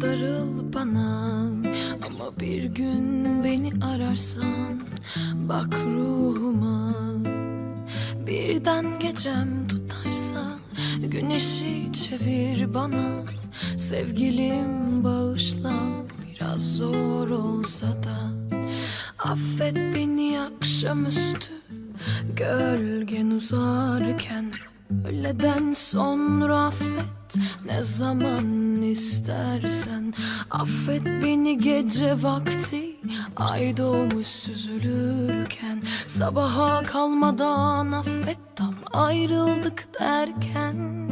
Darıl bana ama bir gün beni ararsan, bak ruhuma. Birden gecem tutarsa güneşi çevir bana. Sevgilim bağışla, biraz zor olsa da. Affet beni akşamüstü gölgen uzarken. Öğleden sonra affet ne zaman istersen. Affet beni gece vakti ay doğmuş süzülürken. Sabaha kalmadan affet tam ayrıldık derken.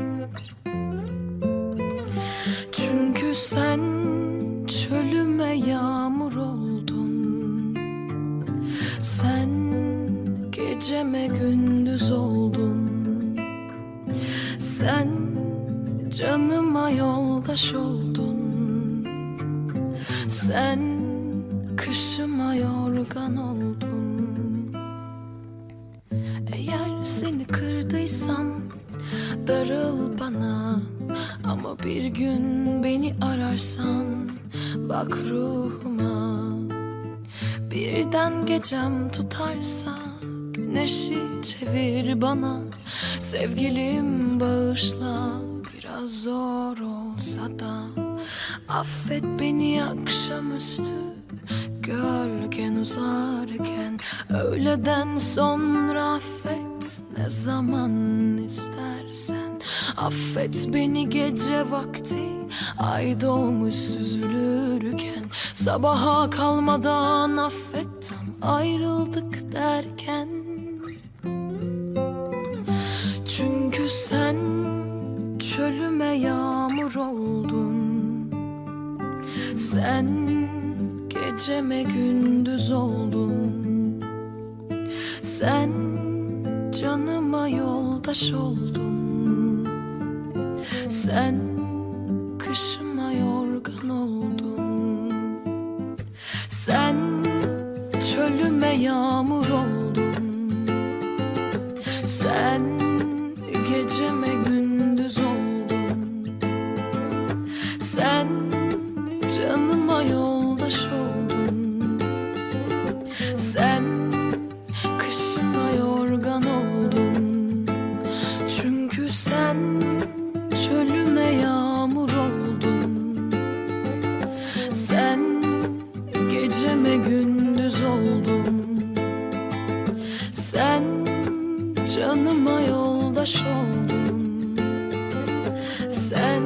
Çünkü sen çölüme yağmur oldun. Sen geceme gündüz oldun. Sen canıma yoldaş oldun. Sen kışıma yorgan oldun. Eğer seni kırdıysam darıl bana, ama bir gün beni ararsan, bak ruhuma. Birden gecem tutarsa güneşi çevir bana. Sevgilim bağışla, biraz zor olsa da. Affet beni akşamüstü gölgen uzarken. Öğleden sonra affet ne zaman istersen. Affet beni gece vakti ay doğmuş süzülürken. Sabaha kalmadan affet tam ayrıldık derken. Çünkü sen çölüme yağmur oldun. Sen geceme gündüz oldun. Sen canıma yoldaş oldun. Sen kışıma yorgan oldun. Sen çölüme yağmur oldun. Sen geceme gündüz oldun. Sen canıma yoldaş oldun. Sen kışıma yorgan oldun. Çünkü sen çölüme yağmur oldun. Sen geceme gündüz oldun. Sen canıma yoldaş oldun. Sen